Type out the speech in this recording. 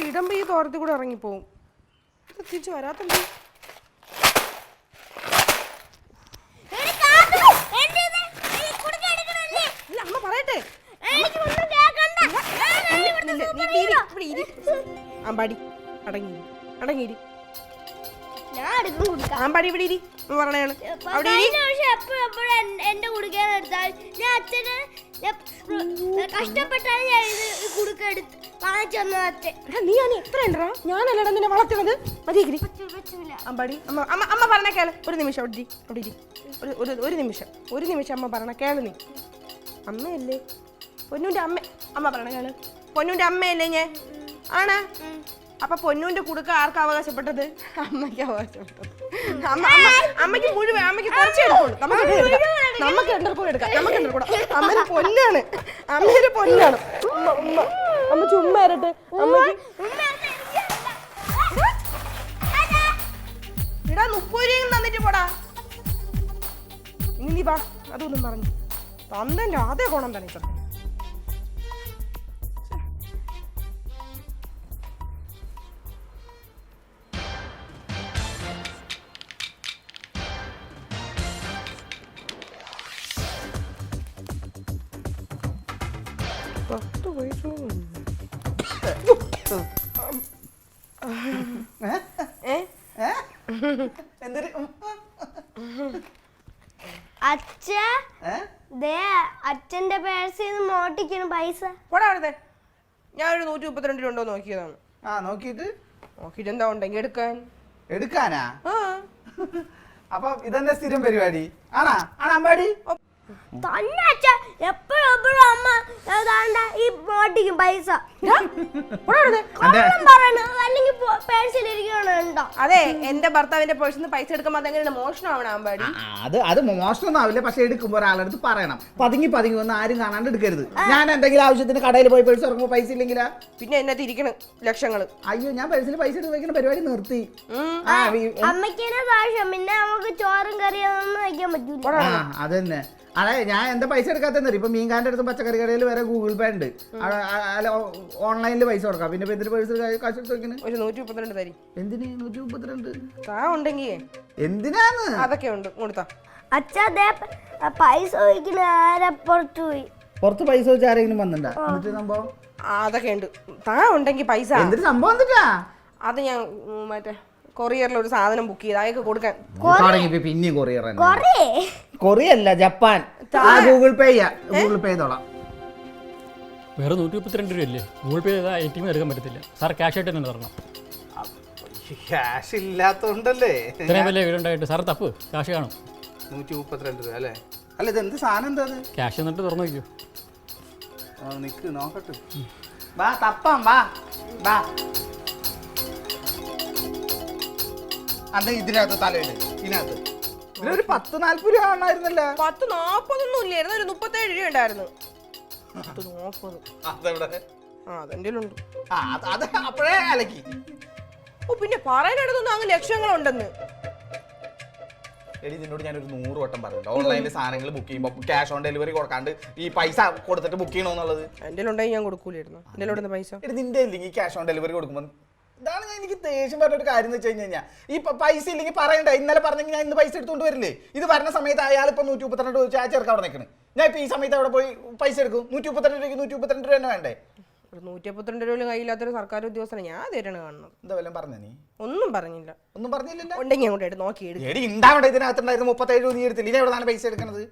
ഇടുമ്പോ ഈ തോരത്തിൽ കൂടെ ഇറങ്ങിപ്പോവും. തിരിച്ചു വരാത്തത് അമ്മ പറയട്ടെ. അമ്പാടി അടങ്ങിയിരി അടങ്ങിയിരി. അമ്പാടി ഇവിടെ ഇരി പറയണയാണ്. എന്റെ കുടുക്കാൻ എടുത്താൽ ഞാൻ അച്ഛന് കഷ്ടപ്പെട്ടാണ് ഞാൻ ഇത് കുടുക്കെടുത്ത് വാങ്ങിച്ചു തന്നത്. നീ എത്ര ഉണ്ടോ? ഞാനല്ലടാ നിന്നെ വളർത്തുന്നത്. മതിയേക്കിരി അമ്പാടി. അമ്മ പറഞ്ഞ കേള്. ഒരു നിമിഷം അവിടെ അവിടെ ഇരി. ഒരു നിമിഷം അമ്മ പറഞ്ഞ കേള്. നീ അമ്മയല്ലേ പൊന്നൂന്റെ അമ്മ. അമ്മ പറഞ്ഞ കേള്. പൊന്നൂന്റെ അമ്മയല്ലേ ഞാൻ? ആണ്. അപ്പൊ പൊന്നൂന്റെ കുടുക്ക ആർക്കാ അവകാശപ്പെട്ടത്? അമ്മയ്ക്ക് അവകാശപ്പെട്ടത്. അമ്മയ്ക്ക് മുഴുവൻ. അമ്മയ്ക്ക് കുറച്ചേ എടുക്കുള്ളൂ. നമുക്ക് രണ്ടർക്കൂടെ എടുക്കാം. അമ്മേന്റെ പൊന്നാണ്. അമ്മേന്റെ പൊന്നാണ്. അമ്മ ചുമ്മാ ഇരട്ടെ. ഇടാ 30 രൂപയും തന്നിട്ട് പോടാ. ഇനി നീ വാ. അതൊന്നും പറഞ്ഞു തന്തന്റെ അതേ കോണം തന്നെ. അച്ഛന്റെ പേഴ്സിൽ മോട്ടിക്കണ പൈസ ഞാനൊരു 132 രൂപ ഉണ്ടോ നോക്കിയതാണ്. നോക്കിട്ട് എന്താ ഉണ്ടെങ്കിൽ എടുക്കാനാ? അപ്പൊ ഇതെന്നെ സ്ഥിരം പരിപാടി ആണാ അമ്പാടി? തന്നെ അച്ഛ എപ്പോഴും അമ്മ ഈ മോട്ടിക്കും പൈസ. അല്ലെങ്കിൽ പേഴ്സിലിരിക്കണുണ്ടോ? അതെ, എന്റെ ഭർത്താവിന്റെ പേഴ്സിന്ന് പൈസ എടുക്കുമ്പോ അതെങ്ങനെ മോഷണമാവണം അമ്പാടി? അത് മോശമൊന്നും ആവില്ല. പക്ഷെ എടുക്കുമ്പോ ഒരാളടുത്ത് പറയണം. പതുങ്ങി വന്ന് ആരും കാണാണ്ട് എടുക്കരുത്. ഞാൻ എന്തെങ്കിലും ആവശ്യത്തിന് കടയിൽ പോയി പേഴ്സ് ഇറങ്ങുമ്പോ പൈസ ഇല്ലെങ്കിലാ പിന്നെ എന്നെ തിരിക്കണം ലക്ഷങ്ങള്. അയ്യോ, ഞാൻ പേഴ്സിൽ പൈസ എടുത്ത് വെക്കുന്ന പരിപാടി നിർത്തി. അമ്മയ്ക്കാണ് ദോഷം. പിന്നെ നമുക്ക് ചോറും കറിയൊന്നും വയ്ക്കാൻ പറ്റൂല. അതന്നെ. അതെ, ഞാൻ എന്താ പൈസ എടുക്കാത്ത ഇപ്പൊ മീൻകാരന്റെ അടുത്തും പച്ചക്കറി കടയിൽ വരെ ഗൂഗിൾ പേ ഉണ്ട്. ഓൺലൈനിൽ പൈസ കൊടുക്കാം. പിന്നെ എന്തിന് പേഴ്സിൽ കാശ് എടുത്ത് വെക്കുന്നത്? 132 തരി. എന്തിന് 132? ഉണ്ടെങ്കിൽ എന്തിനാന്ന്? അതൊക്കെ ഉണ്ട് കൊടുത്താ. അച്ഛാ പൈസ ചോദിക്കുന്ന ആരെ പുറത്ത് പൈസ വെച്ച് ആരെങ്കിലും വന്നിട്ടുണ്ടാ? എന്നിട്ട് സംഭവം അതൊക്കെ ഉണ്ട്. ഉണ്ടെങ്കിൽ പൈസ എന്തിന് സംഭവം എന്നിട്ടാ? അത് ഞാൻ മറ്റേ കൊറിയറിൽ ഒരു സാധനം ബുക്ക് ചെയ്ത് അതൊക്കെ കൊടുക്കാൻ. പിന്നെ കൊറിയല്ല, ജപ്പാൻ. ഗൂഗിൾ പേ ചെയ്തോളാം. വേറെ 132 രൂപയല്ലേ? ഗൂഗിൾ പേ ചെയ്താൽ ATM എടുക്കാൻ പറ്റത്തില്ല സാർ. ക്യാഷ് ആയിട്ട് തന്നെ തരണം. ക്യാഷ് ഇല്ലാത്തോണ്ടല്ലേ ഇത്രയും വലിയ വീടുണ്ടായിട്ട് സാർ തപ്പ്. ക്യാഷ് കാണും. 132 രൂപ അല്ലേ? അല്ല, ഇത് എന്ത് സാധനം? എന്താ ക്യാഷ് എന്നിട്ട് തുറന്നു വയ്ക്കൂ. നിക്ക് നോക്കട്ടെ. വാ തപ്പാം. വാ അത് ഇതിനകത്ത് തലയില്. ഇതിനകത്ത് ഇതിലൊരു 10-40 രൂപ കാണായിരുന്നല്ലോ. 10-40 ഒന്നും ഇല്ലായിരുന്നു. ഒരു 37 രൂപ ഉണ്ടായിരുന്നു. 40. അതെവിടെ? അതെന്റെ ഉണ്ട്. അത് അപ്പോഴേ അലക്കി. പിന്നെ പറയാനടുത്തൊന്നും അങ്ങ് ലക്ഷങ്ങളുണ്ടെന്ന്. എടി, നിന്നോട് ഞാനൊരു 100 വട്ടം പറഞ്ഞിട്ടുണ്ട് ഓൺലൈനിൽ സാധനങ്ങൾ ബുക്ക് ചെയ്യുമ്പോൾ ക്യാഷ് ഓൺ ഡെലിവറി കൊടുക്കാണ്ട് ഈ പൈസ കൊടുത്തിട്ട് ബുക്ക് ചെയ്യണമെന്നുള്ളത്. എന്റെ ഉണ്ടെങ്കിൽ ഞാൻ കൊടുക്കൂലായിരുന്നു. എന്റെ പൈസ നിന്റെ ഇല്ലെങ്കിൽ ക്യാഷ് ഓൺ ഡെലിവറി കൊടുക്കുമ്പോൾ ഇതാണ് എനിക്ക് ദേഷ്യം പറഞ്ഞ ഒരു കാര്യം എന്ന് വെച്ച് കഴിഞ്ഞാൽ, ഈ പൈസ ഇല്ലെങ്കിൽ പറയണ്ട. ഇന്നലെ പറഞ്ഞെങ്കിൽ ഞാൻ ഇന്ന് പൈസ എടുത്തുകൊണ്ട് വരില്ലേ? ഇത് പറഞ്ഞ സമയത്ത് അയാൾ ഇപ്പൊ 132 ചോദിച്ചാൽ ആ ചെറുക്ക അവിടെ നിൽക്കണ്. ഞാൻ ഇപ്പൊ ഈ സമയത്ത് അവിടെ പോയി പൈസ എടുക്കും. 132 രൂപയ്ക്ക് 132 രൂപ തന്നെ വേണ്ടേ? 132 രൂപ കയ്യില്ലാത്തൊരു സർക്കാർ ഉദ്യോഗസ്ഥനെ ഞാൻ തരാണ് കാണുന്നത്. എന്താ വല്ലതും പറഞ്ഞ? നീ ഒന്നും പറഞ്ഞില്ല. ഒന്നും പറഞ്ഞില്ലല്ലോ. ഉണ്ടെങ്കിൽ അങ്ങോട്ട് നോക്കി എടി ഉണ്ടാവട്ടെ. ഇതിനകത്തുണ്ടായിരുന്നു 37 രൂപ. നീ എടുത്തില്ല. ഇനി എവിടെയാണ് പൈസ എടുക്കണത്?